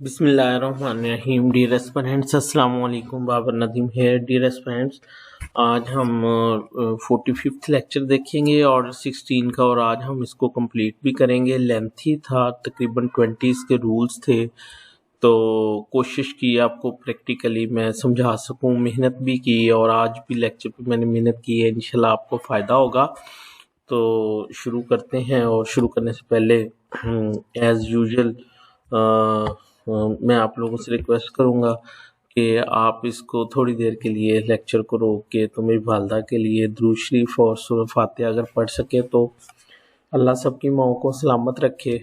बिस्मिल्लाहिर्रहमानिर्रहीम। Dear aspirants, अस्सलाम वालेकुम। बाबर नदीम है। डियर एस्पिरेंट्स, आज हम 45th लेक्चर देखेंगे और 16 का, और आज हम इसको कंप्लीट भी करेंगे। लेंथी था, तकरीबन 20 के रूल्स थे, तो कोशिश की आपको प्रैक्टिकली मैं समझा सकूं। मेहनत भी की और आज भी लेक्चर पे मैंने मेहनत की है। इंशाल्लाह आपको फ़ायदा होगा। तो शुरू करते हैं, और शुरू करने से पहले एज़ यूजुअल मैं आप लोगों से रिक्वेस्ट करूंगा कि आप इसको थोड़ी देर के लिए लेक्चर को रोक के तो मेरी वालदा के लिए दुरूद शरीफ और सूरह फातिहा अगर पढ़ सके तो अल्लाह सबकी माओ को सलामत रखे।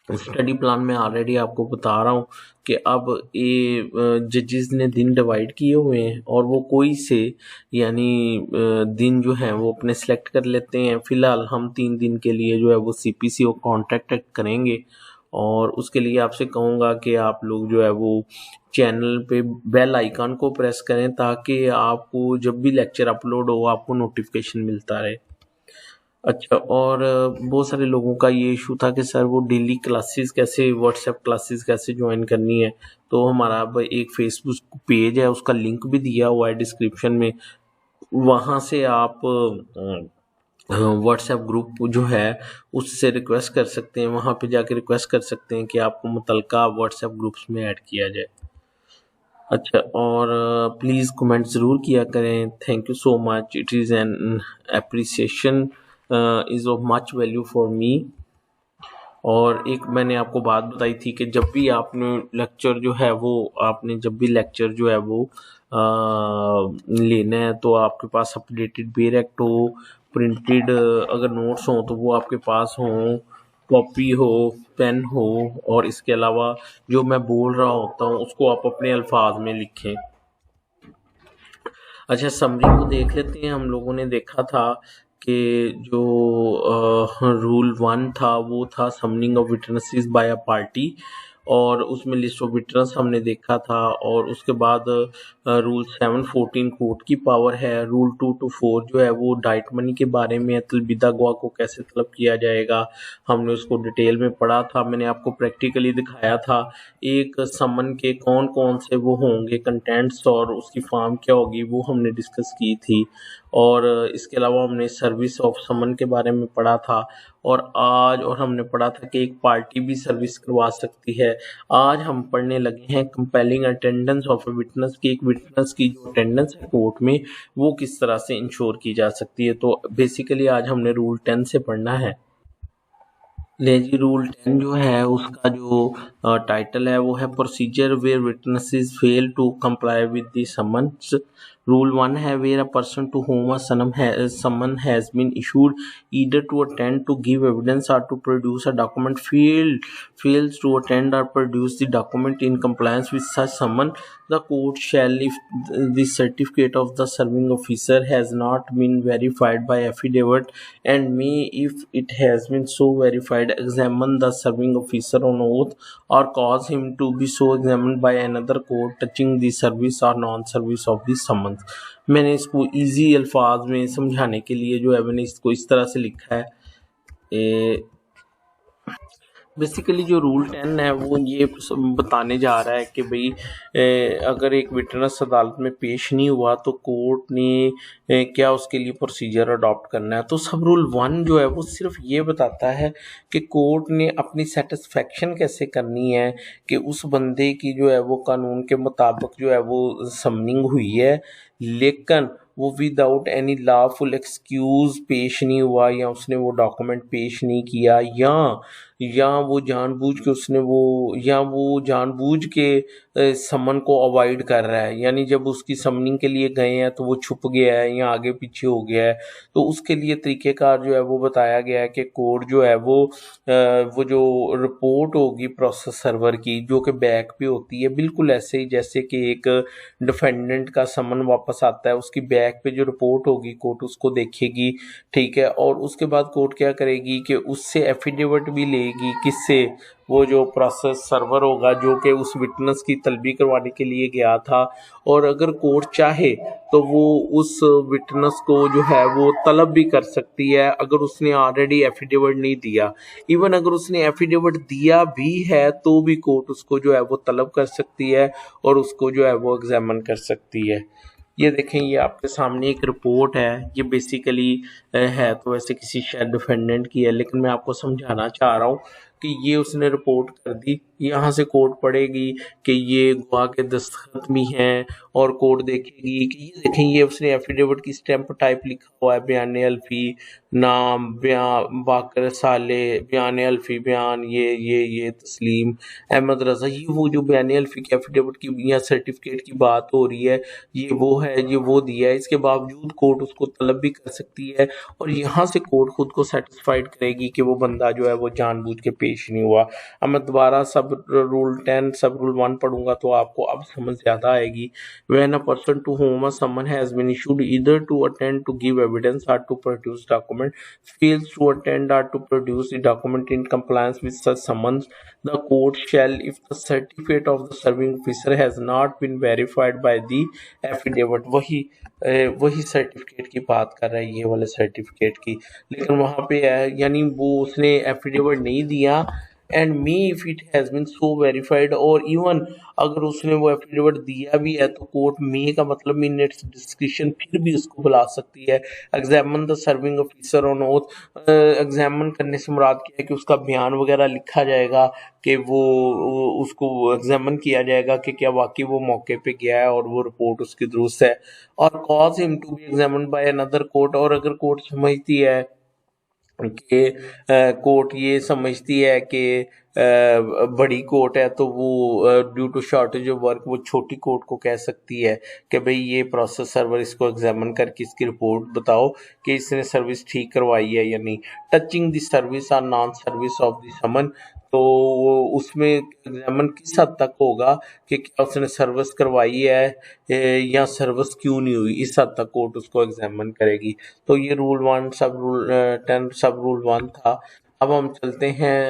स्टडी प्लान में ऑलरेडी आपको बता रहा हूँ कि अब ये जजेस ने दिन डिवाइड किए हुए हैं, और वो कोई से यानी दिन जो है वो अपने सेलेक्ट कर लेते हैं। फ़िलहाल हम 3 दिन के लिए जो है वो सीपीसी को कॉन्टेक्ट करेंगे, और उसके लिए आपसे कहूँगा कि आप लोग जो है वो चैनल पे बेल आइकन को प्रेस करें ताकि आपको जब भी लेक्चर अपलोड हो आपको नोटिफिकेशन मिलता रहे। अच्छा, और बहुत सारे लोगों का ये इशू था कि सर वो डेली क्लासेस कैसे, व्हाट्सएप क्लासेस कैसे ज्वाइन करनी है। तो हमारा अब एक फेसबुक पेज है, उसका लिंक भी दिया हुआ है डिस्क्रिप्शन में। वहाँ से आप व्हाट्सएप ग्रुप जो है उससे रिक्वेस्ट कर सकते हैं। वहाँ पे जाके रिक्वेस्ट कर सकते हैं कि आपको मुतलका व्हाट्सएप ग्रुप्स में ऐड किया जाए। अच्छा, और प्लीज़ कमेंट ज़रूर किया करें। Thank you so much. It is an appreciation is of much value for me. और एक मैंने आपको बात बताई थी कि जब भी आपने लेक्चर जो है वो लेना है तो आपके पास अपडेटेड बेरेक्ट हो, प्रिंटेड अगर नोट्स हो तो वो आपके पास हो, कॉपी हो, पेन हो, और इसके अलावा जो मैं बोल रहा होता हूँ उसको आप अपने अल्फाज में लिखें। अच्छा, समरी को देख लेते हैं। हम लोगों ने देखा था कि जो रूल 1 था वो था summoning of witnesses by a party, और उसमें लिस्ट ऑफ विटनेस हमने देखा था। और उसके बाद रूल 7-14 कोर्ट की पावर है। रूल 2 to 4 जो है वो डाइट मनी के बारे में है, तलबीदा गवाह को कैसे तलब किया जाएगा, हमने उसको डिटेल में पढ़ा था। मैंने आपको प्रैक्टिकली दिखाया था एक समन के कौन कौन से वो होंगे कंटेंट्स, और उसकी फॉर्म क्या होगी वो हमने डिस्कस की थी। और इसके अलावा हमने सर्विस ऑफ समन के बारे में पढ़ा था। और हमने पढ़ा था कि एक पार्टी भी सर्विस करवा सकती है। आज हम पढ़ने लगे हैं compelling attendance of a witness की, एक विटनेस की जो अटेंडेंस है कोर्ट में वो किस तरह से इंश्योर की जा सकती है। तो बेसिकली आज हमने रूल 10 से पढ़ना है। लेजी रूल 10 जो है उसका जो टाइटल है वो है procedure where witnesses fail to comply with the summons. Rule 1 है where a person to whom a summon has been issued either to attend to give evidence or to produce a document fails to attend or produce the document in compliance with such summon, the court shall, if the certificate of the serving officer has not been verified by affidavit, and may, if it has been so verified, examine the serving officer on oath or cause him to be so examined by another court touching the service or non-service of the summons। मैंने इसको easy अल्फाज में समझाने के लिए जो है मैंने इसको इस तरह से लिखा है। बेसिकली जो रूल 10 है वो ये बताने जा रहा है कि भाई अगर एक विटनेस अदालत में पेश नहीं हुआ तो कोर्ट ने क्या उसके लिए प्रोसीजर अडॉप्ट करना है। तो सब रूल 1 जो है वो सिर्फ ये बताता है कि कोर्ट ने अपनी सेटिस्फेक्शन कैसे करनी है कि उस बंदे की जो है वो कानून के मुताबिक जो है वो समनिंग हुई है, लेकिन वो विदाउट एनी लॉफुल एक्सक्यूज़ पेश नहीं हुआ, या उसने वो डॉक्यूमेंट पेश नहीं किया, या वो जानबूझ के समन को अवॉइड कर रहा है, यानी जब उसकी समनिंग के लिए गए हैं तो वो छुप गया है या आगे पीछे हो गया है। तो उसके लिए तरीक़ेकार जो है वो बताया गया है कि कोर्ट जो है वो जो रिपोर्ट होगी प्रोसेस सर्वर की जो कि बैक पे होती है, बिल्कुल ऐसे ही जैसे कि एक डिफेंडेंट का समन वापस आता है, उसकी बैक पे जो रिपोर्ट होगी कोर्ट उसको देखेगी, ठीक है। और उसके बाद कोर्ट क्या करेगी कि उससे एफिडेविट भी ले पड़ेगी किससे, वो जो प्रोसेस सर्वर होगा जो कि उस विटनेस की तलबी करवाने के लिए गया था। और अगर कोर्ट चाहे तो वो उस विटनेस को जो है वो तलब भी कर सकती है अगर उसने ऑलरेडी एफिडेविट नहीं दिया। इवन अगर उसने एफिडेविट दिया भी है तो भी कोर्ट उसको जो है वो तलब कर सकती है और उसको जो है वो एग्जामिन कर सकती है। ये देखें, ये आपके सामने एक रिपोर्ट है। ये बेसिकली है तो वैसे किसी शायद डिफेंडेंट की है, लेकिन मैं आपको समझाना चाह रहा हूँ कि ये उसने रिपोर्ट कर दी। यहाँ से कोर्ट पढ़ेगी कि ये गवाह के दस्तखत भी हैं और कोर्ट देखेगी कि ये देखें, ये उसने एफिडेविट की स्टैंप टाइप लिखा हुआ है, बयान अल्फी, नाम, बयान बाकर साले, बयान अल्फी, बयान ये तस्लीम अहमद रजा। ये वो जो बयान अल्फी की एफिडेविट की या सर्टिफिकेट की बात हो रही है, ये वो है, ये वो दिया है। इसके बावजूद कोर्ट उसको तलब भी कर सकती है और यहाँ से कोर्ट खुद को सेटिस्फाइड करेगी कि वो बंदा जो है वो जानबूझ के पेश नहीं हुआ। अब मैं दोबारा सब रूल 10 सब रूल 1 पढ़ूंगा तो आपको अब समझ ज़्यादा आएगी। When a person to whom a summon has been issued either to attend to give evidence or to produce document fails to attend or to produce the document in compliance with such summons, the court shall, if the certificate of the serving officer has not been verified by the affidavit, वही certificate की बात कर रहा है, ये वाले certificate की। लेकिन वहाँ पे है यानी वो उसने एफिडेविट नहीं दिया and me if it has been so verified, और इवन अगर उसने वो एफिडेविट दिया भी है तो कोर्ट मे का मतलब इन इट्स डिस्क्रिप्शन फिर भी उसको बुला सकती है। Examine the serving officer on oath, examine करने से मुराद क्या है कि उसका बयान वगैरह लिखा जाएगा कि वो उसको एग्जामिन किया जाएगा कि क्या वाकई वो मौके पे गया है और वो रिपोर्ट उसकी दुरुस्त है। और cause him to be examine by another court, और अगर कोर्ट समझती है कि कोर्ट ये समझती है कि बड़ी कोर्ट है तो वो due to shortage of work वो छोटी कोर्ट को कह सकती है कि भाई ये प्रोसेस सर्वर इसको एग्जामिन करके इसकी रिपोर्ट बताओ कि इसने सर्विस ठीक करवाई है या नहीं। टचिंग द सर्विस और non service of the summon, तो उसमें एग्जामिन किस हद तक होगा कि क्या उसने सर्विस करवाई है या सर्विस क्यों नहीं हुई, इस हद तक कोर्ट उसको एग्जामिन करेगी। तो ये रूल 1 सब रूल 10 सब रूल 1 था। अब हम चलते हैं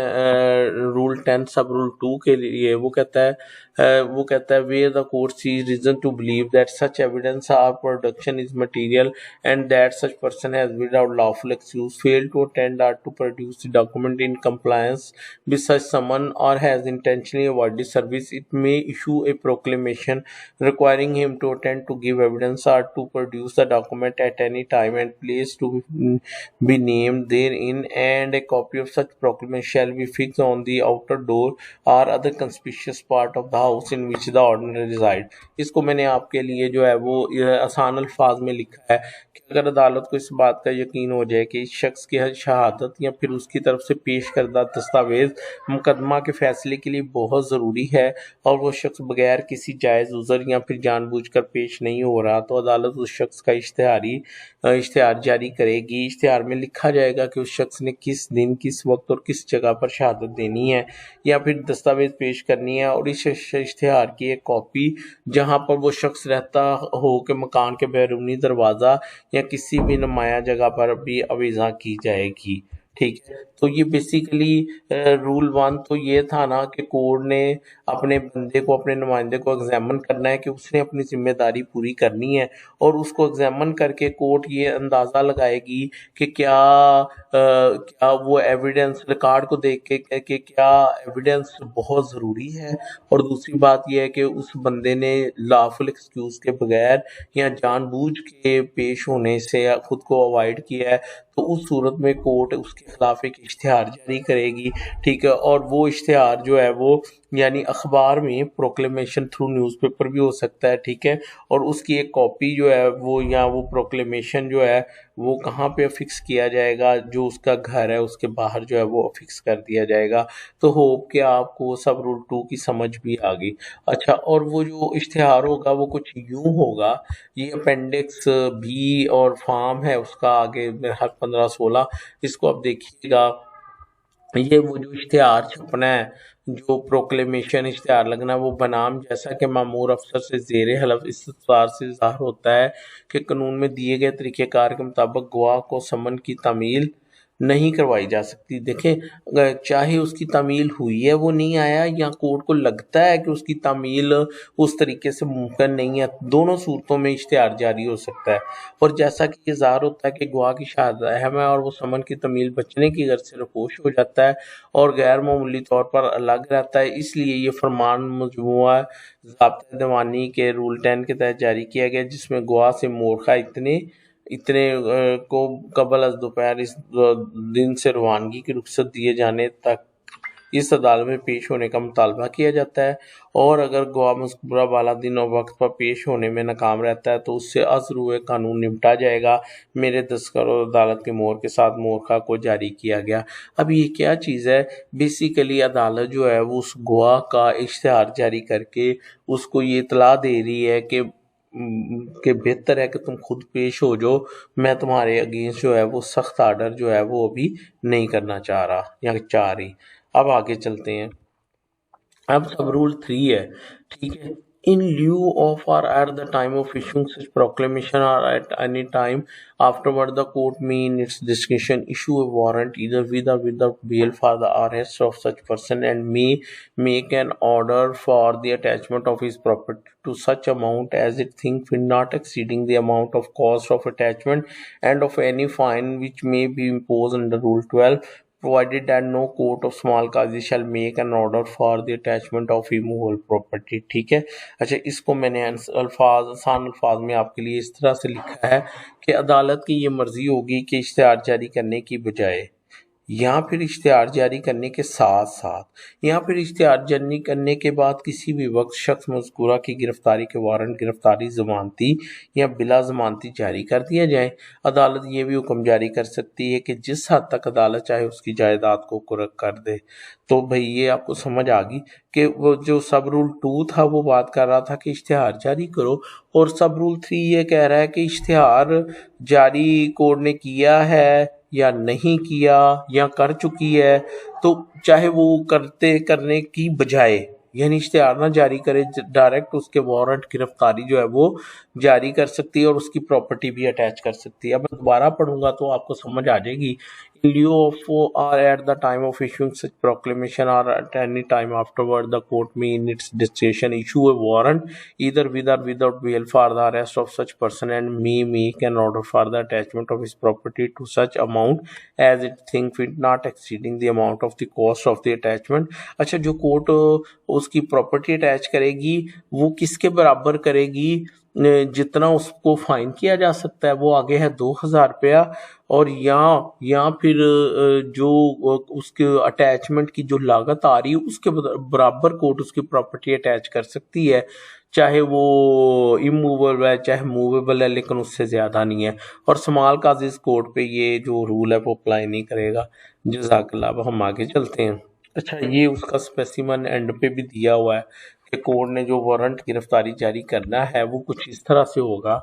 रूल 10 सब रूल 2 के लिए। वो कहता है where the court sees reason to believe that such evidence or production is material and that such person has without lawful excuse failed to attend or to produce the document in compliance with such summon or has intentionally avoided service, it may issue a proclamation requiring him to attend to give evidence or to produce the document at any time and place to be named therein, and a copy of such proclamation shall be fixed on the outer door or other conspicuous part of the house in which the ordinary reside। इसको मैंने आपके लिए जो है वो आसान अल्फाज में लिखा है कि अगर अदालत को इस बात का यकीन हो जाए कि इस शख्स की शहादत या फिर उसकी तरफ से पेश करदा दस्तावेज मुकदमा के फैसले के लिए बहुत ज़रूरी है और वो शख्स बगैर किसी जायज़ उज़र या फिर जानबूझकर पेश नहीं हो रहा, तो अदालत उस शख्स का इश्तिहार जारी करेगी। इश्तिहार में लिखा जाएगा कि उस शख्स ने किस दिन, किस वक्त और किस जगह पर शहादत देनी है या फिर दस्तावेज पेश करनी है, और इस इश्तिहार की एक कॉपी जहाँ पर वो शख्स रहता हो के मकान के बैरूनी दरवाज़ा या किसी भी नुमाया जगह पर भी अवीज़ा की जाएगी। ठीक है, तो ये बेसिकली रूल 1 तो ये था ना कि कोर्ट ने अपने बंदे को, अपने नुमाइंदे को एग्जामिन करना है कि उसने अपनी जिम्मेदारी पूरी करनी है, और उसको एग्जामिन करके कोर्ट ये अंदाज़ा लगाएगी कि क्या वो एविडेंस रिकॉर्ड को देख के कि क्या एविडेंस बहुत ज़रूरी है, और दूसरी बात यह है कि उस बंदे ने लॉफुल एक्सक्यूज़ के बगैर या जानबूझ के पेश होने से खुद को अवॉइड किया है, तो उस सूरत में कोर्ट उसके खिलाफ एक इश्तिहार जारी करेगी। ठीक है, और वो इश्तिहार जो है वो यानी अखबार में प्रोक्लेमेशन थ्रू न्यूज़पेपर भी हो सकता है। ठीक है, और उसकी एक कॉपी जो है वो या वो प्रोक्लेमेशन जो है वो कहाँ पे फिक्स किया जाएगा, जो उसका घर है उसके बाहर जो है वो फिक्स कर दिया जाएगा। तो होप कि आपको सब रूल 2 की समझ भी आ गई। अच्छा, और वो जो इश्तिहार होगा वो कुछ यूँ होगा, ये अपेंडिक्स बी और फॉर्म है उसका आगे मेरे ख्याल 15-16, इसको आप देखिएगा। ये वो जो इश्तिहार छपना है, जो प्रोक्लेमेशन इश्तिहार लगना, वो बनाम जैसा कि मामूर अफसर से ज़ेरे हलफ इस्तफसार से ज़ाहिर होता है कि कानून में दिए गए तरीक़ेकार के मुताबिक गवाह को समन की तामील नहीं करवाई जा सकती। देखें, चाहे उसकी तामील हुई है वो नहीं आया, या कोर्ट को लगता है कि उसकी तामील उस तरीके से मुमकिन नहीं है, दोनों सूरतों में इश्तिहार जारी हो सकता है। और जैसा कि ये ज़ाहिर होता है कि गवाह की शहादत अहम है और वो समन की तामील बचने की गर्ज से रपोश हो जाता है और गैर मामूली तौर पर अलग रहता है, इसलिए ये फरमान मजमूआ ज़ाब्ता दीवानी के रूल 10 के तहत जारी किया गया, जिसमें गवाह से मोरखा इतने इतने को कबल अज़ दोपहर इस दिन से रवानगी की रुख्सत दिए जाने तक इस अदालत में पेश होने का मुतालबा किया जाता है। और अगर गवाह मज़कूरा बाला दिन और वक्त पर पेश होने में नाकाम रहता है तो उससे अज़रुए कानून निपटा जाएगा। मेरे दस्तखत और अदालत के मोहर के साथ मोरखा को जारी किया गया। अब ये क्या चीज़ है, बेसिकली अदालत जो है वो उस गवाह का इश्तिहार जारी करके उसको ये इतला दे रही है कि बेहतर है कि तुम खुद पेश हो जाओ, मैं तुम्हारे अगेंस्ट जो है वो सख्त आर्डर जो है वो अभी नहीं करना चाह रहा या चाह रही। अब आगे चलते हैं। अब सब रूल 3 है, ठीक है। इन lieu of or at the time of issuing such proclamation or at any time afterward, the court may in its discretion issue a warrant either with or without bail for the arrest of such person, and may make an order for the attachment of his property to such amount as it think fit, not exceeding the amount of cost of attachment and of any fine which may be imposed under Rule 12, provided that no court of small causes shall make an order for the attachment of immovable property। ठीक है। अच्छा, इसको मैंने आसान अल्फाज में आपके लिए इस तरह से लिखा है कि अदालत की ये मर्जी होगी कि इश्तिहार जारी करने की बजाय या फिर इश्तिहार जारी करने के साथ साथ या फिर इश्तिहार जारी करने के बाद किसी भी वक्त शख्स मज़कूरा की गिरफ्तारी के वारंट गिरफ्तारी ज़मानती या बिला ज़मानती जारी कर दिया जाए। अदालत ये भी हुक्म जारी कर सकती है कि जिस हद तक अदालत चाहे उसकी जायदाद को कुर्क कर दे। तो भाई ये आपको समझ आ गई कि वो जो सब रूल 2 था वो बात कर रहा था कि इश्तिहार जारी करो, और सब रूल 3 ये कह रहा है कि इश्तिहार जारी कोर्ट ने किया है या नहीं किया या कर चुकी है, तो चाहे वो करने की बजाय यानी इश्तिहार ना जारी करे, डायरेक्ट उसके वारंट गिरफ्तारी जो है वो जारी कर सकती है और उसकी प्रॉपर्टी भी अटैच कर सकती है। अब मैं दोबारा पढ़ूंगा तो आपको समझ आ जाएगी। In lieu of or at the time of issuing such proclamation or at any time afterward, the court may in its discretion issue a warrant either with or without bail for the arrest of such person, and may make an order for the attachment of his property to such amount as it think fit, not exceeding the amount of the cost of the attachment। अच्छा, जो court उसकी property attach करेगी वो किसके बराबर करेगी? जितना उसको फाइन किया जा सकता है वो आगे है 2000 रुपया, और या फिर जो उसके अटैचमेंट की जो लागत आ रही है उसके बराबर कोर्ट उसकी प्रॉपर्टी अटैच कर सकती है, चाहे वो इमूवेबल है चाहे मूवेबल है, लेकिन उससे ज़्यादा नहीं है। और स्मॉल काजेज कोर्ट पे ये जो रूल है वो अप्लाई नहीं करेगा। जज़ाकल्लाह। अब हम आगे चलते हैं। अच्छा, ये उसका स्पेसिमन एंड पे भी दिया हुआ है कि कोर्ट ने जो वारंट गिरफ्तारी जारी करना है वो कुछ इस तरह से होगा।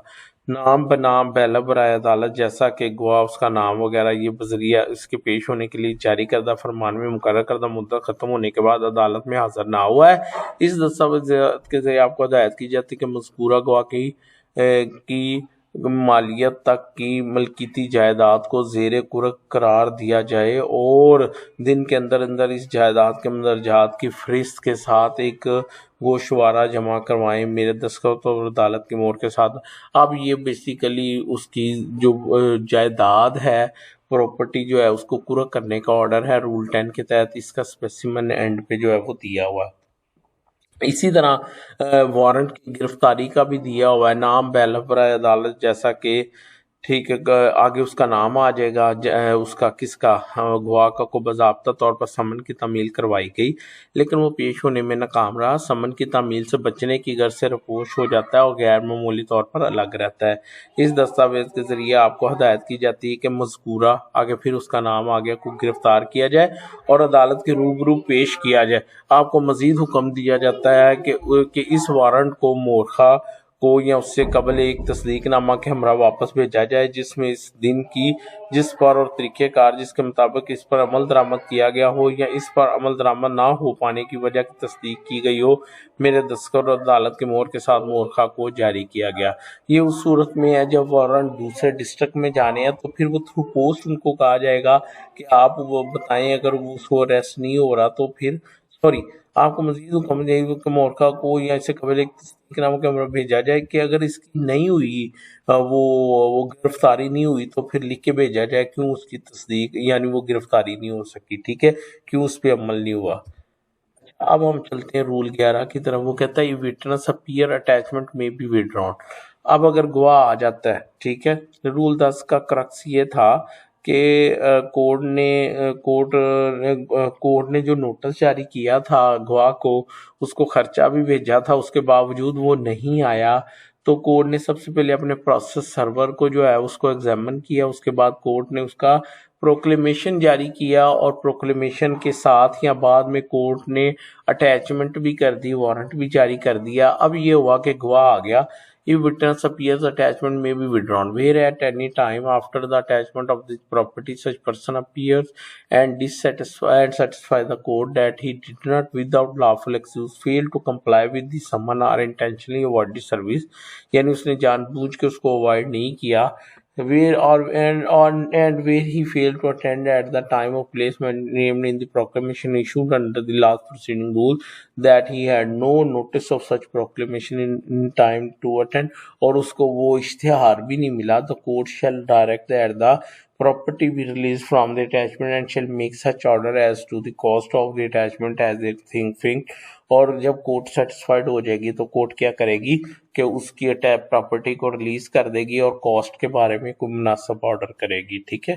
नाम बनाम बैला बराए अदालत, जैसा कि गवाह उसका नाम वगैरह ये बजरिया इसके पेश होने के लिए जारी करदा फरमान में मुकर्रर करदा मुद्दत ख़त्म होने के बाद अदालत में हाजिर ना हुआ है, इस दस्तावेज के ज़रिए आपको हदायत की जाती है कि मज़कूरा गवाह की मालियत तक की मलकीती जायदाद को ज़ेर कुर्क करार दिया जाए और दिन के अंदर अंदर इस जायदाद के मंदरजात की फहरिस्त के साथ एक गोशवारा जमा करवाएं मेरे दस्तखत और अदालत की मोहर के साथ। अब ये बेसिकली उसकी जो जायदाद है, प्रॉपर्टी जो है उसको कुर्क करने का ऑर्डर है रूल 10 के तहत, इसका स्पेसिमन एंड पे जो है वो दिया हुआ है। इसी तरह वारंट की गिरफ्तारी का भी दिया हुआ है। नाम बैलफरा अदालत, जैसा कि ठीक है आगे उसका नाम आ जाएगा, उसका किसका गवाह का को बाज़ाब्ता तौर पर समन की तामील करवाई गई लेकिन वो पेश होने में नाकाम रहा। समन की तामील से बचने की गर्ज से रपोश हो जाता है और गैर मामूली तौर पर अलग रहता है। इस दस्तावेज के ज़रिए आपको हदायत की जाती है कि मज़कूरा आगे फिर उसका नाम आगे को गिरफ्तार किया जाए और अदालत के रूबरू पेश किया जाए। आपको मज़ीद हुक्म दिया जाता है कि इस वारंट को मोरखा को या उससे कबल एक तस्दीकनामा के हमरा वापस भेजा जाए जिसमें इस दिन की जिस पर और तरीक़ेकार जिसके मुताबिक इस पर अमल दरामद किया गया हो या इस पर अमल दरामद ना हो पाने की वजह की तस्दीक की गई हो, मेरे दस्तखत और अदालत के मोहर के साथ मोहरखा को जारी किया गया। ये उस सूरत में है जब वारंट दूसरे डिस्ट्रिक्ट में जाने हैं तो फिर वो थ्रू पोस्ट उनको कहा जाएगा कि आप वो बताएं, अगर वो उसको अरेस्ट नहीं हो रहा तो फिर सॉरी आपको मजीद हुक्म देगी कि मोरखा को या इससे कबल एक तस्दीकनामा के हमरा भेजा जाए कि अगर इसकी नहीं हुई वो गिरफ्तारी नहीं हुई तो फिर लिख के भेजा जाए क्यों उसकी तस्दीक यानी वो गिरफ्तारी नहीं हो सकी, ठीक है, क्यों उस पर अमल नहीं हुआ। अब हम चलते हैं रूल 11 की तरफ। वो कहता है विटनेस अपीयर अटैचमेंट में बी विड्रॉन। अब अगर गवाह आ जाता है, ठीक है, रूल 10 का क्रक्स ये था कि कोर्ट ने जो नोटिस जारी किया था गवाह को, उसको खर्चा भी भेजा था, उसके बावजूद वो नहीं आया तो कोर्ट ने सबसे पहले अपने प्रोसेस सर्वर को जो है उसको एग्जामिन किया। उसके बाद कोर्ट ने उसका प्रोक्लेमेशन जारी किया और प्रोक्लेमेशन के साथ या बाद में कोर्ट ने अटैचमेंट भी कर दी, वारंट भी जारी कर दिया। अब ये हुआ कि गवाह आ गया। If witness appears, attachment may be withdrawn. Where at any time after the attachment of this property, such person appears and satisfy the court that he did not, without lawful excuse, fail to comply with the summon or intentionally avoid the service, यानी उसने जानबूझ के उसको avoid नहीं किया, and where he failed to attend at the time of placement named in the proclamation issued under the last proceeding rule, that he had no notice of such proclamation in time to attend, और उसको वो इश्तिहार भी नहीं मिला, the court shall direct that the property be released from the attachment and shall make such order as to the cost of the attachment as they think fit। और जब court satisfied हो जाएगी तो कोर्ट क्या करेगी कि उसकी attach property को रिलीज कर देगी और कॉस्ट के बारे में कोई मुनासिब ऑर्डर करेगी, ठीक है।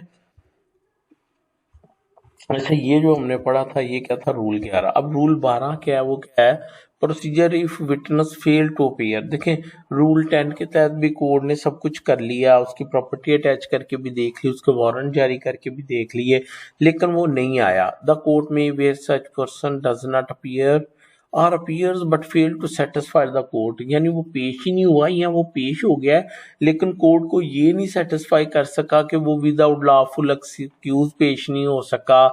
अच्छा, ये जो हमने पढ़ा था ये क्या था, रूल 11। अब रूल 12 क्या है, वो क्या है, procedure if witness fail to appear. देखें, रूल 10 के तहत भी कोर्ट ने सब कुछ कर लिया, उसकी प्रॉपर्टी अटैच करके भी देख ली, उसके वारंट जारी करके भी देख लिए, लेकिन वो नहीं आया। The court may where such person does not appear or appears but fail to satisfy the court, यानी वो पेश ही नहीं हुआ या वो पेश हो गया है लेकिन कोर्ट को ये नहीं सेटिस्फाई कर सका कि वो विदाउट लॉफुल एक्सक्यूज पेश नहीं हो सका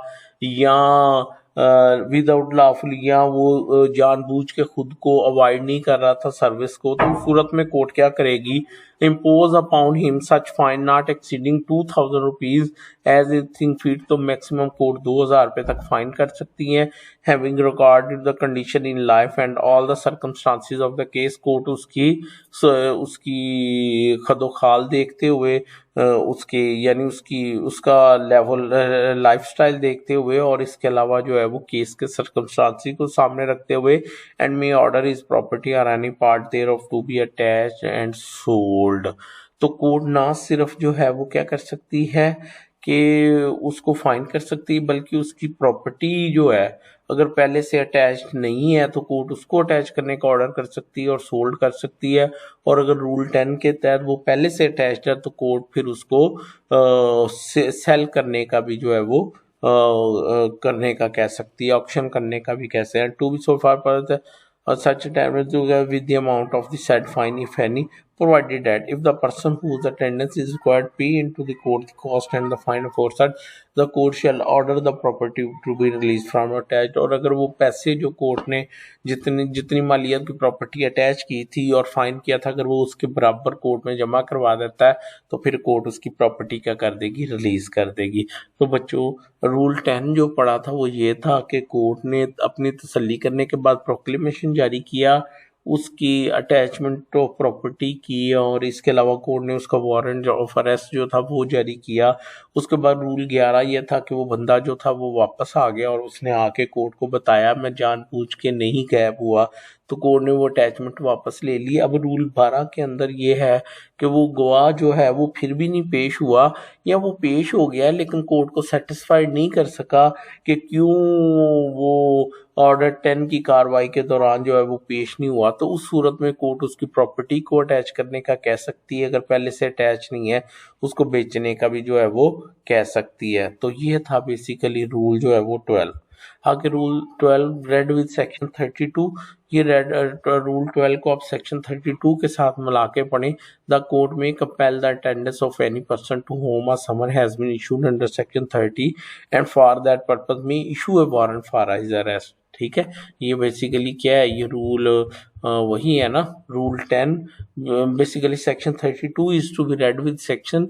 या विदाउट लॉफुल या वो जानबूझ के खुद को अवॉइड नहीं कर रहा था सर्विस को, तो उस सूरत में कोर्ट क्या करेगी, impose upon him such fine not exceeding 2000 rupees as it think fit, तो मैक्सिमम कोर्ट 2000 रुपए तक फाइन कर सकती है। having regarded the condition in life and all the circumstances of the case, court उसकी खदोखाल देखते हुए उसके यानी उसका लेवल लाइफस्टाइल देखते हुए और इसके अलावा जो है वो केस के सर्कमस्टांसेस को सामने रखते हुए and may order his property or any part thereof to be attached and sold. तो कोर्ट ना सिर्फ जो है वो क्या कर सकती है कि उसको फाइन कर सकती है, बल्कि उसकी प्रॉपर्टी जो है अगर पहले से अटैच नहीं है तो कोर्ट उसको अटैच करने का ऑर्डर कर सकती है और सोल्ड कर सकती है। और अगर रूल 10 के तहत वो पहले से अटैच्ड है तो कोर्ट फिर उसको सेल करने का भी जो है वो करने का कह सकती है, ऑक्शन करने का भी कह सकते हैं। टू बी सो फार पर such damage with the amount of the said fine if any, provided that if the person whose attendance is required pay into the court the cost and the fine aforesaid, the court shall order the property to be released from attached। और अगर वो पैसे जो court ने जितनी मालियत की property attach की थी और फाइन किया था, अगर वो उसके बराबर कोर्ट में जमा करवा देता है तो फिर कोर्ट उसकी प्रॉपर्टी क्या कर देगी, रिलीज कर देगी। तो बच्चों, रूल 10 जो पढ़ा था वो ये था कि कोर्ट ने अपनी तसल्ली करने के बाद प्रोक्लेमेशन जारी किया, उसकी अटैचमेंट ऑफ प्रॉपर्टी की और इसके अलावा कोर्ट ने उसका वारंट ऑफ अरेस्ट जो था वो जारी किया। उसके बाद रूल 11 ये था कि वो बंदा जो था वो वापस आ गया और उसने आके कोर्ट को बताया मैं जानबूझ के नहीं गायब हुआ, तो कोर्ट ने वो अटैचमेंट वापस ले ली। अब रूल 12 के अंदर ये है कि वो गवाह जो है वो फिर भी नहीं पेश हुआ या वो पेश हो गया लेकिन कोर्ट को सेटिस्फाइड नहीं कर सका कि क्यों वो ऑर्डर 10 की कार्रवाई के दौरान जो है वो पेश नहीं हुआ, तो उस सूरत में कोर्ट उसकी प्रॉपर्टी को अटैच करने का कह सकती है, अगर पहले से अटैच नहीं है उसको बेचने का भी जो है वो कह सकती है। तो ये था बेसिकली रूल जो है वो 12। आगे रूल 12 रेड विद सेक्शन 32, ये रेड रूल 12 को आप सेक्शन 32 के साथ मिला के पढ़ें। The court may compel the attendance of any person to whom a summons has been issued under section 30 and for that purpose may issue a warrant for his arrest. ठीक है, ये बेसिकली क्या है, ये रूल वही है ना, rule 10 basically section 32 is to be read with section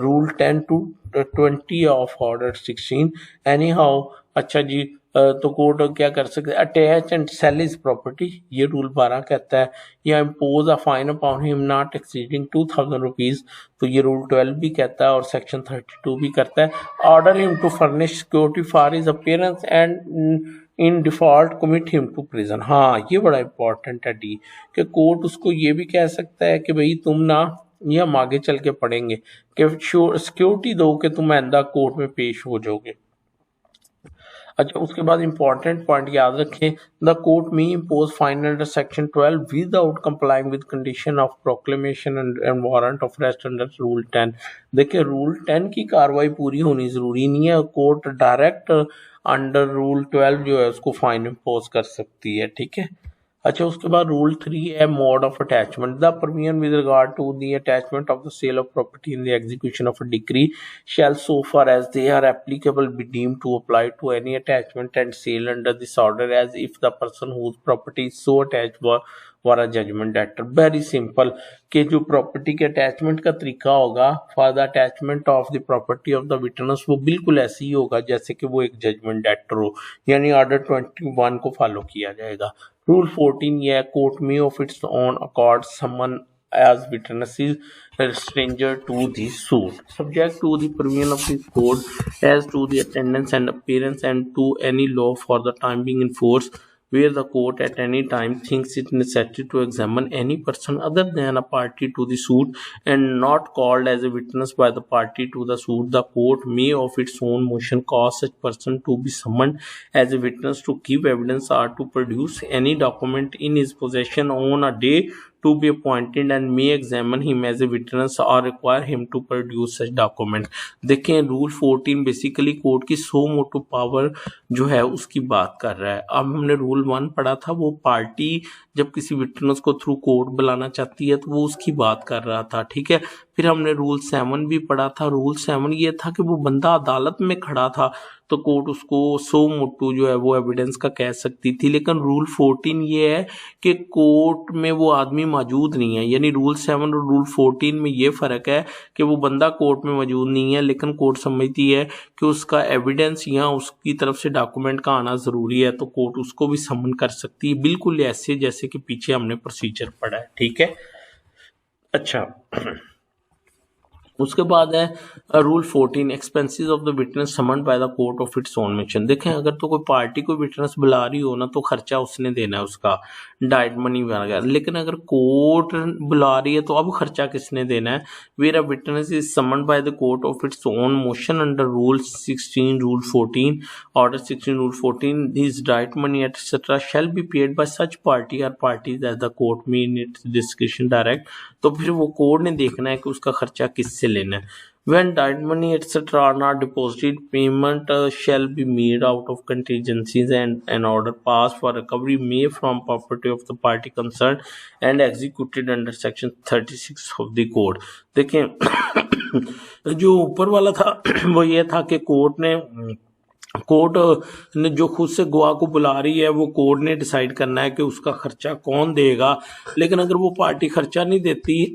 rule 10 to 20 of order 16 anyhow. अच्छा जी, तो कोर्ट क्या कर सकते हैं, attach and sale is property, ये रूल 12 कहता है, या impose a fine upon him not exceeding 2000 rupees, तो ये रूल 12 भी कहता है और सेक्शन 32 भी करता है। Order him to furnish security for his appearance and in default commit him to prison. हाँ, ये बड़ा इंपॉर्टेंट है डी, कि कोर्ट उसको ये भी कह सकता है कि भाई तुम ना, ये हम आगे चल के पढ़ेंगे कि सिक्योरिटी दो कि तुम आइंदा कोर्ट में पेश हो जाओगे। अच्छा, उसके बाद इंपॉर्टेंट पॉइंट याद रखें, द कोर्ट में impose fine under section 12 without complying with condition of proclamation and warrant of arrest under rule 10। देखिए, रूल 10 की कार्रवाई पूरी होनी जरूरी नहीं है, कोर्ट डायरेक्ट अंडर रूल 12 जो है उसको फाइन इम्पोज कर सकती है। ठीक है। अच्छा, उसके बाद रूल 3 है mode of attachment. The provision with regard to the attachment of the sale of property in the execution of a decree shall so far as they are applicable be deemed to apply to any attachment and sale under this order as if the person whose property is so attached were a judgment debtor। Very simple, कि जो property के attachment का तरीका होगा for the attachment of the property of the witness, वो बिल्कुल ऐसे ही होगा जैसे कि वो एक जजमेंट डेटर हो, यानी ऑर्डर 21 को फॉलो किया जाएगा। रूल 14 ये है, कोर्ट में of its own accord summon as witnesses a stranger to the suit subject to the provision of this code as to the attendance and appearance and to any law for the time being in force where the court at any time thinks it necessary to examine any person other than a party to the suit and not called as a witness by the party to the suit, the court may of its own motion cause such person to be summoned as a witness to give evidence or to produce any document in his possession on a day to be appointed and may examine him as a witness or require him to produce such document। देखें, rule 14 basically court की सो मोटो power जो है उसकी बात कर रहा है। अब हमने रूल 1 पढ़ा था, वो पार्टी जब किसी विटनेस को थ्रू कोर्ट बुलाना चाहती है तो वो उसकी बात कर रहा था। ठीक है, फिर हमने रूल 7 भी पढ़ा था। रूल 7 ये था कि वो बंदा अदालत में खड़ा था तो कोर्ट उसको सो मोटो जो है वो एविडेंस का कह सकती थी, लेकिन रूल 14 ये है कि कोर्ट में वो आदमी मौजूद नहीं है। यानी रूल 7 और रूल 14 में ये फ़र्क है कि वो बंदा कोर्ट में मौजूद नहीं है, लेकिन कोर्ट समझती है कि उसका एविडेंस या उसकी तरफ से डॉक्यूमेंट का आना ज़रूरी है, तो कोर्ट उसको भी समन कर सकती है, बिल्कुल ऐसे जैसे कि पीछे हमने प्रोसीजर पढ़ा है। ठीक है। अच्छा, उसके बाद है rule 14 expenses of the witness summoned by the court of its own mention. देखें, अगर तो कोई पार्टी कोई विटनेस बुला रही हो ना तो खर्चा उसने देना है, उसका डाइट मनी वगैरह, लेकिन अगर कोर्ट बुला रही है तो अब खर्चा किसने देना है। Where a witness is summoned by the court of its own motion under rule 16 rule 14 order 16 rule 14 his diet money etcetera shall be paid by such party or parties as the court may in it's description direct. तो फिर वो court ने देखना है कि उसका खर्चा किससे लेना है। When died money etc. are not deposited, payment shall be made out of contingencies and an order passed for recovery made from property of the party concerned and executed under section 36 of the code। देखें, जो ऊपर वाला था वो ये था कि court ने जो खुद से गवाह को बुला रही है वो कोर्ट ने डिसाइड करना है कि उसका खर्चा कौन देगा, लेकिन अगर वो पार्टी खर्चा नहीं देती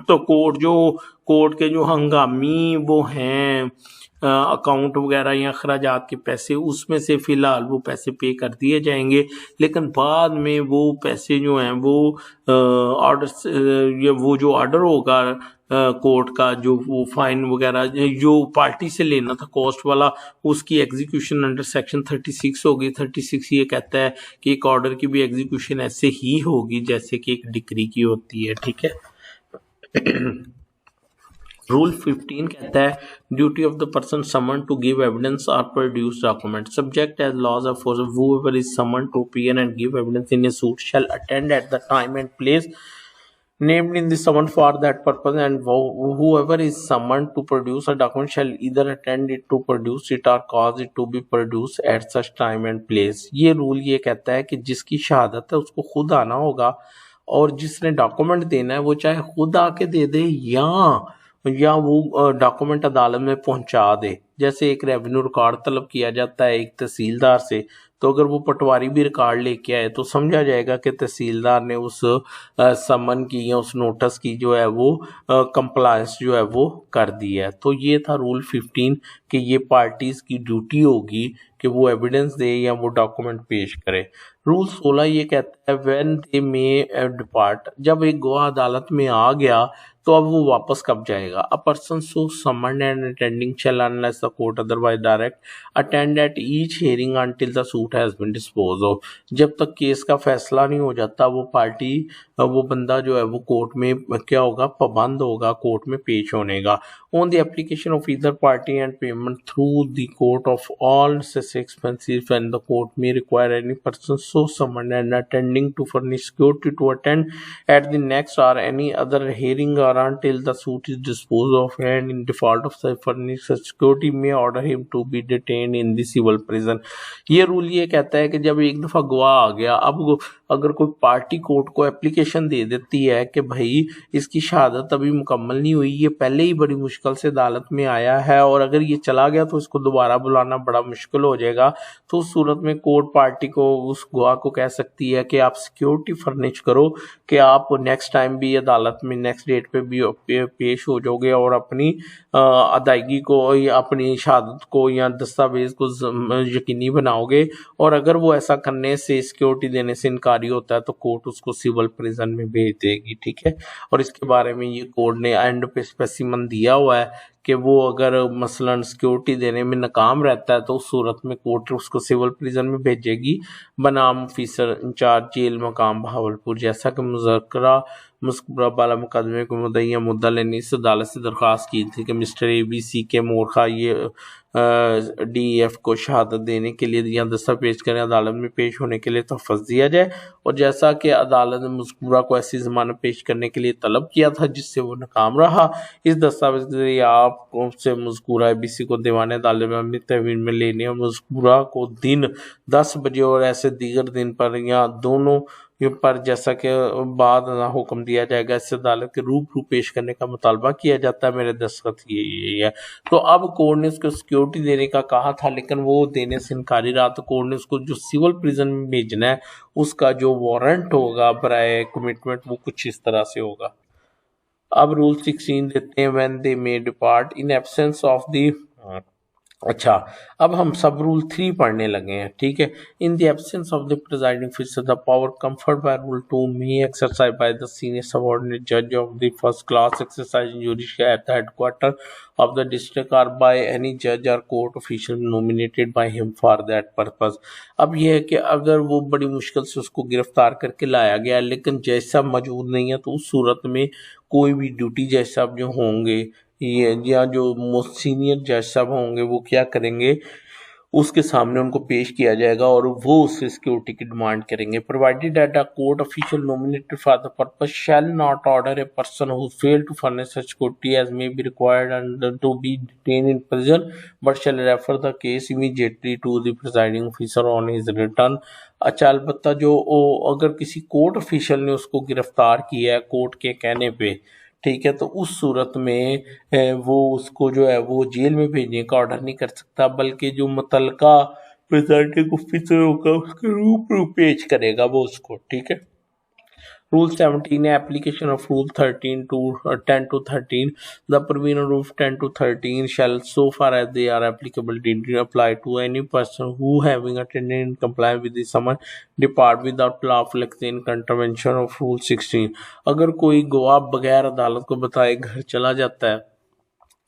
तो कोर्ट के जो हंगामी वो हैं अकाउंट वगैरह या अखराजात के पैसे, उसमें से फिलहाल वो पैसे पे कर दिए जाएंगे, लेकिन बाद में वो पैसे जो हैं वो वो जो ऑर्डर होगा कोर्ट का, जो वो फाइन वगैरह जो पार्टी से लेना था कॉस्ट वाला, उसकी एग्जीक्यूशन अंडर सेक्शन 36 होगी। 36 ये कहता है कि एक ऑर्डर की भी एग्जीक्यूशन ऐसे ही होगी जैसे कि एक डिक्री की होती है। ठीक है। रूल 15 कहता है duty of the person summoned to give evidence or produce document subject as laws of force whoever is summoned to appear and give evidence in a suit shall attend at the time and place named in the summons for that purpose, and whoever is summoned to produce a document shall either attend it to produce it or cause it to be produced at such time and place। ये rule ये कहता है कि जिसकी शहादत है उसको खुद आना होगा, और जिसने डॉक्यूमेंट देना है वो चाहे खुद आके दे दे या वो डॉक्यूमेंट अदालत में पहुंचा दे। जैसे एक रेवेन्यू रिकॉर्ड तलब किया जाता है एक तहसीलदार से, तो अगर वो पटवारी भी रिकॉर्ड लेके आए तो समझा जाएगा कि तहसीलदार ने उस समन की या उस नोटिस की जो है वो कंप्लायंस जो है वो कर दी है। तो ये था रूल 15 कि ये पार्टीज की ड्यूटी होगी कि वो एविडेंस दे या वो डॉक्यूमेंट पेश करे। रूल 16 ये कहता है व्हेन दे मे डिपार्ट, जब एक गवाह अदालत में आ गया तो अब वो वापस कब जाएगा। A person so summoned and attending shall unless the court otherwise direct attend at each hearing until the suit has been dispose of. जब तक केस का फैसला नहीं हो जाता वो पार्टी वो बंदा जो है वो कोर्ट में क्या होगा, पाबंद होगा कोर्ट में पेश होने का। On the application of either party and payment through the court of all necessary expenses when the court may require any person so summoned and attending to furnish security to attend at the next or any other hearing or until the suit is disposed of, and in default of such furnished security may order him to be detained in the civil prison। ये rule ये कहता है कि जब एक दफ़ा गवाह आ गया, अब अगर कोई पार्टी कोर्ट को एप्लीकेशन दे देती है कि भाई इसकी शहादत अभी मुकम्मल नहीं हुई, ये पहले ही बड़ी मुश्किल से अदालत में आया है और अगर ये चला गया तो इसको दोबारा बुलाना बड़ा मुश्किल हो जाएगा, तो उस सूरत में कोर्ट पार्टी को उस गवाह को कह सकती है कि आप सिक्योरिटी फर्निश करो कि आप नेक्स्ट टाइम भी अदालत में नेक्स्ट डेट पे भी पेश हो जाओगे और अपनी अदायगी को या अपनी शहादत को या दस्तावेज को यकीनी बनाओगे। और अगर वो ऐसा करने से सिक्योरिटी देने से इनकारी होता है तो कोर्ट उसको सिविल प्रिजन में भेज देगी। ठीक है, और इसके बारे में ये कोर्ट ने एंड पे स्पेसिमन दिया हुआ है कि वो अगर मसलन सिक्योरिटी देने में नाकाम रहता है तो उस सूरत में कोर्ट उसको सिविल प्रिजन में भेजेगी बनाम ऑफिसर इंचार्ज जेल मकाम बहावलपुर। जैसा कि मुज़क्कुरा बाला मुकदमे को मुद्दई मुद्दा लेने इस अदालत से दरख्वास्त की थी कि मिस्टर ABC के मोरखा ये DEF को शहादत देने के लिए या दस्तावेज पेश करें, अदालत में पेश होने के लिए तहफ़्फ़ुज़ दिया जाए। और जैसा कि अदालत ने मुज़क्कुरा को ऐसी ज़मानत पेश करने के लिए तलब किया था जिससे वो नाकाम रहा, इस दस्तावेज के जरिए आपसे मुज़क्कुरा ABC को दीवान अदालत में अपनी तहवील में लेने और मुज़क्कुरा को दिन 10 बजे और ऐसे दीगर दिन पर या दोनों पर जैसा कि बाद हुक्म दिया जाएगा इससे अदालत के रूबरू पेश करने का मुतालबा किया जाता है। मेरे दस्तखत ये है। तो अब कोर्ट ने उसको सिक्योरिटी देने का कहा था लेकिन वो देने से इनकारी रहा, तो कोर्ट ने उसको जो सिविल प्रिजन में भेजना है उसका जो वारंट होगा बराए कमिटमेंट वो कुछ इस तरह से होगा। अब रूल 16 देते हैं when they may depart in absence of the अच्छा, अब हम सब रूल 3 पढ़ने लगे हैं। ठीक है, in the absence of the presiding officer the power conferred by rule 2 may exercise by the senior subordinate जज of the first class exercise judiciary at the headquarter of the district और by any जज और court official nominated by him for that purpose. अब यह है कि अगर वो बड़ी मुश्किल से उसको गिरफ्तार करके लाया गया लेकिन जज साहब मौजूद नहीं है, तो उस सूरत में कोई भी ड्यूटी जज साहब जो होंगे ये या जो मोस्ट सीनियर जज साहब होंगे वो क्या करेंगे, उसके सामने उनको पेश किया जाएगा और वो उससे सिक्योरिटी की डिमांड करेंगे। Provided that a court official nominated for the purpose shall not order a person who fail to furnish such security as may be required and to be detain in prison but shall refer the case immediately to the presiding officer on his return. अच्छा, अलबत्ता जो अगर किसी court official ने उसको गिरफ्तार किया है कोर्ट के कहने पे, ठीक है, तो उस सूरत में वो उसको जो है वो जेल में भेजने का ऑर्डर नहीं कर सकता बल्कि जो मुतलका प्रिजाइडिंग ऑफिसर होगा उसके रूबरू पेश करेगा वो उसको। ठीक है, Rule 17 application of Rule 13 to 10 to 13 the provision of 10 to 13 shall so far as they are applicable did apply to any person who having attended in compliance with the summons depart without lawful in contravention of Rule 16। अगर कोई गवाह बगैर अदालत को बताए घर चला जाता है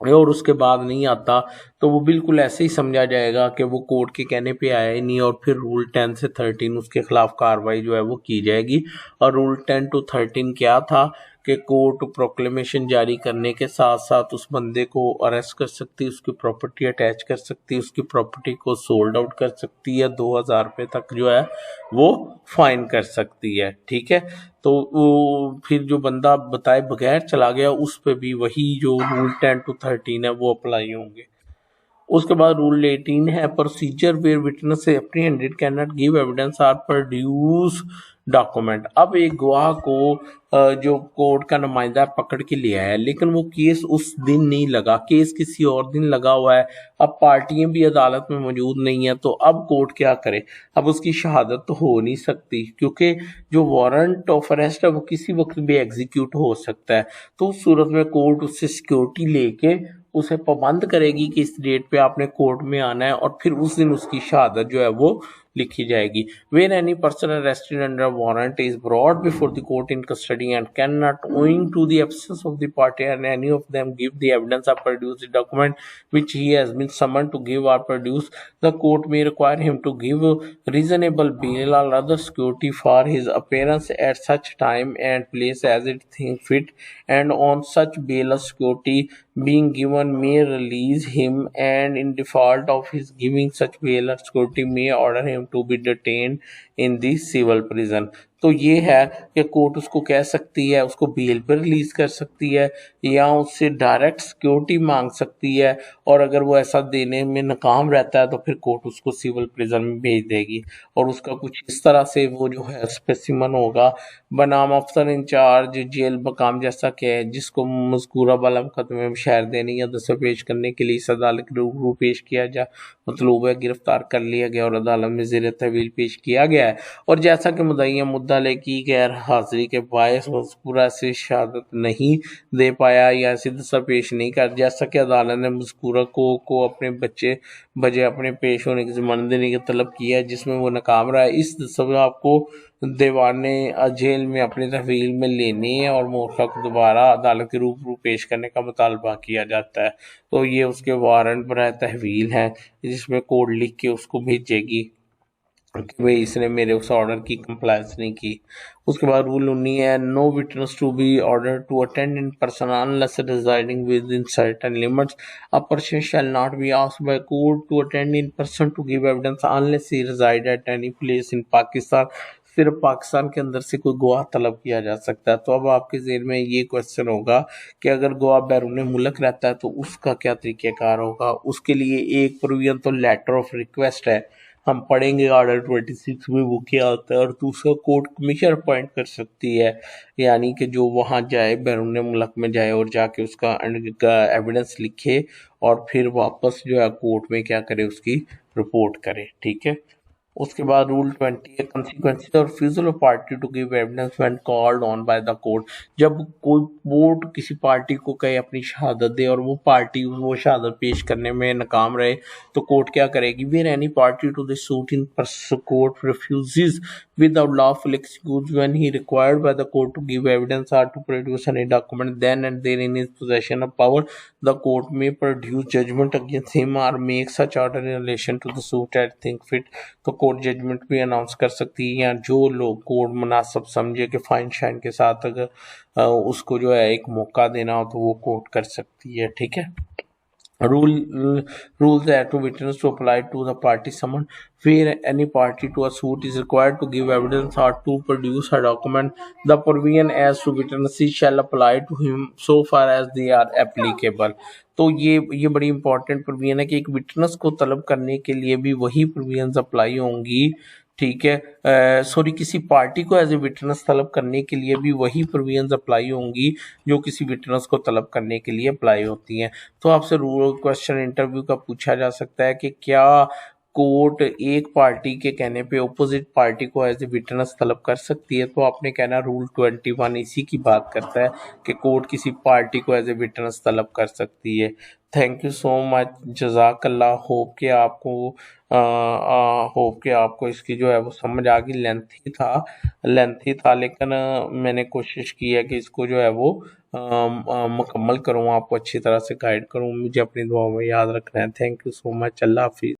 और उसके बाद नहीं आता तो वो बिल्कुल ऐसे ही समझा जाएगा कि वो कोर्ट के कहने पे आया ही नहीं, और फिर रूल 10 से 13 उसके खिलाफ कार्रवाई जो है वो की जाएगी। और रूल 10 to 13 क्या था कि कोर्ट प्रोक्लेमेशन जारी करने के साथ साथ उस बंदे को अरेस्ट कर सकती है, उसकी प्रॉपर्टी अटैच कर सकती है, उसकी प्रॉपर्टी को सोल्ड आउट कर सकती है, 2000 रुपये तक जो है वो फाइन कर सकती है। ठीक है, तो वो फिर जो बंदा बताए बगैर चला गया उस पर भी वही जो रूल 10 to 13 है वो अप्लाई होंगे। उसके बाद रूल 18 है procedure where witness apprehended cannot give evidence or produce document. अब एक गवाह को जो कोर्ट का नुमाइंदा पकड़ के लिया है, लेकिन वो केस उस दिन नहीं लगा, केस किसी और दिन लगा हुआ है, अब पार्टियां भी अदालत में मौजूद नहीं है, तो अब कोर्ट क्या करे? अब उसकी शहादत तो हो नहीं सकती, क्योंकि जो वारंट ऑफ अरेस्ट है वो किसी वक्त भी एग्जीक्यूट हो सकता है। तो उस सूरत में कोर्ट उससे सिक्योरिटी लेके उसे पाबंद करेगी कि इस डेट पे आपने कोर्ट में आना है, और फिर उस दिन उसकी शहादत जो है वो लिखी जाएगी। Where any person arrested under a warrant is brought before the court in custody and cannot, owing to the absence of the party and any of them give the evidence or produce the document which he has been summoned to give or produce, the court may require him to give reasonable bail or other security for his appearance at such time and place as it think fit, and on such bail or security being given may release him, and in default of his giving such bail or security may order him to be detained in the civil prison। तो ये है कि court उसको कह सकती है, उसको bell पर रिलीज कर सकती है, या उससे डायरेक्ट सिक्योरिटी मांग सकती है, और अगर वो ऐसा देने में नाकाम रहता है तो फिर कोर्ट उसको सिविल प्रिजन में भेज देगी। और उसका कुछ इस तरह से वो जो है स्पेसिमन होगा बनाम अफसर इंचार्ज जेल मकाम, जैसा कि है जिसको मज़कूरा वाला मुकदमे में शहर देने या दस्ता पेश करने के लिए इस अदालत के रूबरू पेश किया जा मतलूब है, गिरफ्तार कर लिया गया और अदालत में ज़ेर तहवील पेश किया गया है। और जैसा कि मुद्दई मुद्दले की गैर हाजिरी के बायस मज़कूरा से शहादत नहीं दे पाया या ऐसी दस्ता पेश नहीं कर, जैसा कि अदालत ने मज़कूरा को अपने बजे अपने पेश होने की ज़मानत देने की तलब किया, जिसमें वो नाकाम रहा है। इस दस्तावेज़ को दीवाने जेल में अपनी तहवील में लेने और मोर्खा को दोबारा अदालत के रूबरू पेश करने का मुतालबा किया जाता है। तो ये उसके वारंट बराए तहवील है, जिसमें कोर्ट लिख के उसको भेजेगी कि भाई इसने मेरे उस ऑर्डर की कंप्लायंस नहीं की। उसके बाद रूल 19 है no witness to be order to attend in person unless residing within certain limits. A person shall not be asked by court to attend in person to give evidence unless he reside at any place in Pakistan. सिर्फ पाकिस्तान के अंदर से कोई गवाह तलब किया जा सकता है। तो अब आपके ज़हन में ये क्वेश्चन होगा कि अगर गवाह बैरून मुल्क रहता है तो उसका क्या तरीक़ाकार होगा? उसके लिए एक प्रोविजन तो लेटर ऑफ रिक्वेस्ट है, हम पढ़ेंगे ऑर्डर 26 में वो क्या होता है, और दूसरा कोर्ट कमीशन अपॉइंट कर सकती है, यानी कि जो वहाँ जाए बैरून मुल्क में जाए और जाके उसका एविडेंस लिखे और फिर वापस जो है कोर्ट में क्या करे, उसकी रिपोर्ट करे। ठीक है, उसके बाद रूल 20 है consequences or refusal of party to give evidence when called on by the court. जब कोई कोर्ट किसी पार्टी को कहे अपनी शहादत दे और वो पार्टी वो शहादत पेश करने में नाकाम रहे, तो कोर्ट क्या करेगी? Where any party to the suit in court refuses without lawful excuse when he required by the court to give evidence or to produce any document, then and there in his possession of power the court may produce judgment against him or make such order in relation to the suit as think fit। तो court judgement भी announce कर सकती है, या जो लोग court मुनासिब समझे कि फाइन शाइन के साथ अगर उसको जो है एक मौका देना हो तो वो कोर्ट कर सकती है। ठीक है, rules that to witness to apply to the party summoned where any party to a suit is required to give evidence or to produce a document, the provision as to witnesses shall apply to him so far as they are applicable। तो ये बड़ी important provision है कि एक witness को तलब करने के लिए भी वही प्रोविजंस अप्लाई होंगी। ठीक है, सॉरी, किसी पार्टी को एज ए विटनेस तलब करने के लिए भी वही प्रोविजंस अप्लाई होंगी जो किसी विटनेस को तलब करने के लिए अप्लाई होती हैं। तो आपसे रूल क्वेश्चन इंटरव्यू का पूछा जा सकता है कि क्या कोर्ट एक पार्टी के कहने पे अपोजिट पार्टी को एज ए विटनेस तलब कर सकती है। तो आपने कहना रूल 21 इसी की बात करता है कि कोर्ट किसी पार्टी को एज ए विटनेस तलब कर सकती है। थैंक यू सो मच, जज़ाकल्लाह। होप के आपको इसकी जो है वो समझ आ गई। लेंथी था लेकिन मैंने कोशिश की है कि इसको जो है वो मुकम्मल करूँ, आपको अच्छी तरह से गाइड करूँ। मुझे अपनी दुआओं में याद रखना है। Thank you so much. अल्लाह हाफिज़।